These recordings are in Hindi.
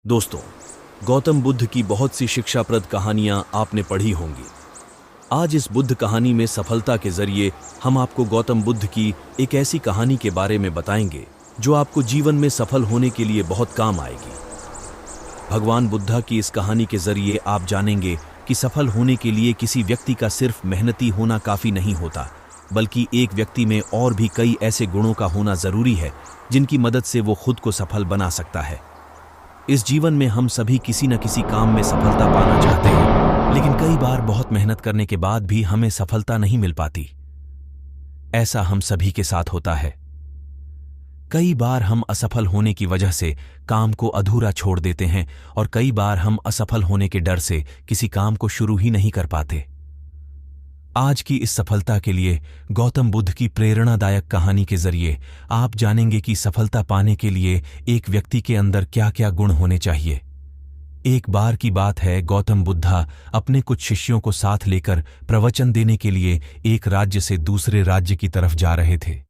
दोस्तों, गौतम बुद्ध की बहुत सी शिक्षाप्रद कहानियां आपने पढ़ी होंगी। आज इस बुद्ध कहानी में सफलता के जरिए हम आपको गौतम बुद्ध की एक ऐसी कहानी के बारे में बताएंगे जो आपको जीवन में सफल होने के लिए बहुत काम आएगी। भगवान बुद्धा की इस कहानी के जरिए आप जानेंगे कि सफल होने के लिए किसी व्यक्ति का सिर्फ मेहनती होना काफी नहीं होता, बल्कि एक व्यक्ति में और भी कई ऐसे गुणों का होना जरूरी है जिनकी मदद से वो खुद को सफल बना सकता है। इस जीवन में हम सभी किसी न किसी काम में सफलता पाना चाहते हैं, लेकिन कई बार बहुत मेहनत करने के बाद भी हमें सफलता नहीं मिल पाती। ऐसा हम सभी के साथ होता है। कई बार हम असफल होने की वजह से काम को अधूरा छोड़ देते हैं और कई बार हम असफल होने के डर से किसी काम को शुरू ही नहीं कर पाते। आज की इस सफलता के लिए गौतम बुद्ध की प्रेरणादायक कहानी के जरिए आप जानेंगे कि सफलता पाने के लिए एक व्यक्ति के अंदर क्या-क्या गुण होने चाहिए। एक बार की बात है, गौतम बुद्धा अपने कुछ शिष्यों को साथ लेकर प्रवचन देने के लिए एक राज्य से दूसरे राज्य की तरफ जा रहे थे।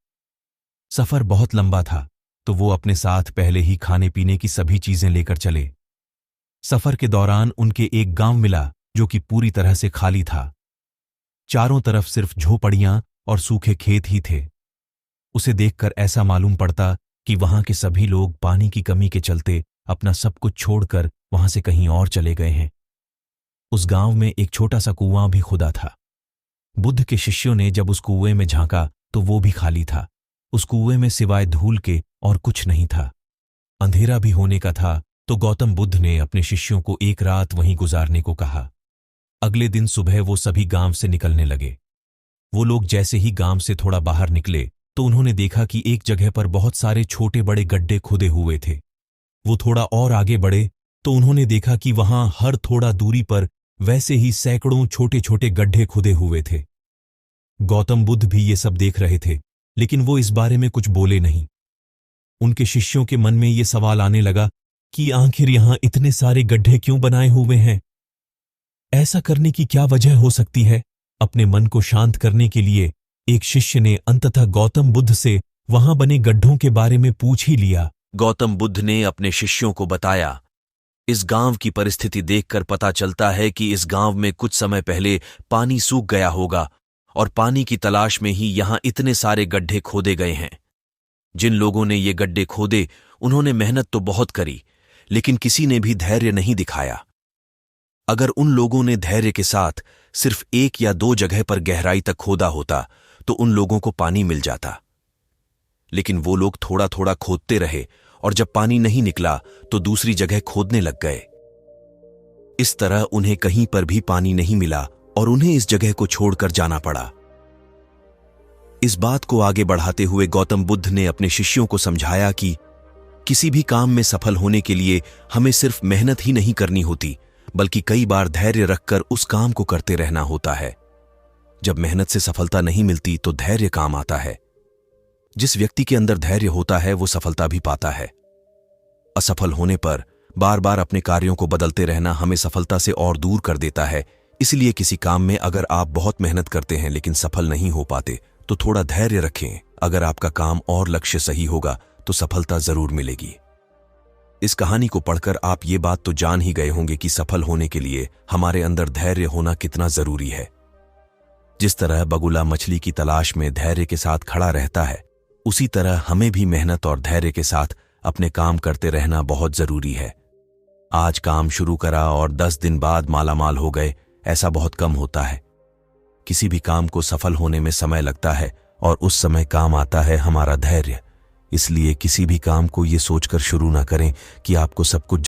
सफर बहुत लंबा था, तो वो अपने साथ पहले ही खाने पीने की सभी चीजें लेकर चले। सफर के दौरान उनके एक गांव मिला जो कि पूरी तरह से खाली था। चारों तरफ सिर्फ झोपड़ियां और सूखे खेत ही थे। उसे देखकर ऐसा मालूम पड़ता कि वहां के सभी लोग पानी की कमी के चलते अपना सब कुछ छोड़कर वहां से कहीं और चले गए हैं। उस गांव में एक छोटा सा कुआं भी खुदा था। बुद्ध के शिष्यों ने जब उस कुएं में झांका तो वो भी खाली था। उस कुएं में सिवाय धूल के और कुछ नहीं था। अंधेरा भी होने का था, तो गौतम बुद्ध ने अपने शिष्यों को एक रात वहीं गुजारने को कहा। अगले दिन सुबह वो सभी गांव से निकलने लगे। वो लोग जैसे ही गांव से थोड़ा बाहर निकले तो उन्होंने देखा कि एक जगह पर बहुत सारे छोटे बड़े गड्ढे खुदे हुए थे। वो थोड़ा और आगे बढ़े तो उन्होंने देखा कि वहां हर थोड़ा दूरी पर वैसे ही सैकड़ों छोटे छोटे गड्ढे खुदे हुए थे। गौतम बुद्ध भी ये सब देख रहे थे, लेकिन वो इस बारे में कुछ बोले नहीं। उनके शिष्यों के मन में ये सवाल आने लगा कि आखिर यहां इतने सारे गड्ढे क्यों बनाए हुए हैं? ऐसा करने की क्या वजह हो सकती है? अपने मन को शांत करने के लिए एक शिष्य ने अंततः गौतम बुद्ध से वहां बने गड्ढों के बारे में पूछ ही लिया। गौतम बुद्ध ने अपने शिष्यों को बताया, इस गांव की परिस्थिति देखकर पता चलता है कि इस गांव में कुछ समय पहले पानी सूख गया होगा और पानी की तलाश में ही यहां इतने सारे गड्ढे खोदे गए हैं। जिन लोगों ने ये गड्ढे खोदे उन्होंने मेहनत तो बहुत करी, लेकिन किसी ने भी धैर्य नहीं दिखाया। अगर उन लोगों ने धैर्य के साथ सिर्फ एक या दो जगह पर गहराई तक खोदा होता तो उन लोगों को पानी मिल जाता, लेकिन वो लोग थोड़ा थोड़ा खोदते रहे और जब पानी नहीं निकला तो दूसरी जगह खोदने लग गए। इस तरह उन्हें कहीं पर भी पानी नहीं मिला और उन्हें इस जगह को छोड़कर जाना पड़ा। इस बात को आगे बढ़ाते हुए गौतम बुद्ध ने अपने शिष्यों को समझाया कि किसी भी काम में सफल होने के लिए हमें सिर्फ मेहनत ही नहीं करनी होती, बल्कि कई बार धैर्य रखकर उस काम को करते रहना होता है। जब मेहनत से सफलता नहीं मिलती तो धैर्य काम आता है। जिस व्यक्ति के अंदर धैर्य होता है वो सफलता भी पाता है। असफल होने पर बार बार अपने कार्यों को बदलते रहना हमें सफलता से और दूर कर देता है। इसलिए किसी काम में अगर आप बहुत मेहनत करते हैं लेकिन सफल नहीं हो पाते तो थोड़ा धैर्य रखें। अगर आपका काम और लक्ष्य सही होगा तो सफलता जरूर मिलेगी। इस कहानी को पढ़कर आप ये बात तो जान ही गए होंगे कि सफल होने के लिए हमारे अंदर धैर्य होना कितना जरूरी है। जिस तरह बगुला मछली की तलाश में धैर्य के साथ खड़ा रहता है, उसी तरह हमें भी मेहनत और धैर्य के साथ अपने काम करते रहना बहुत जरूरी है। आज काम शुरू करा और 10 दिन बाद मालामाल हो गए, ऐसा बहुत कम होता है। किसी भी काम को सफल होने में समय लगता है और उस समय काम आता है हमारा धैर्य। इसलिए किसी भी काम को ये सोचकर शुरू ना करें कि आपको सब कुछ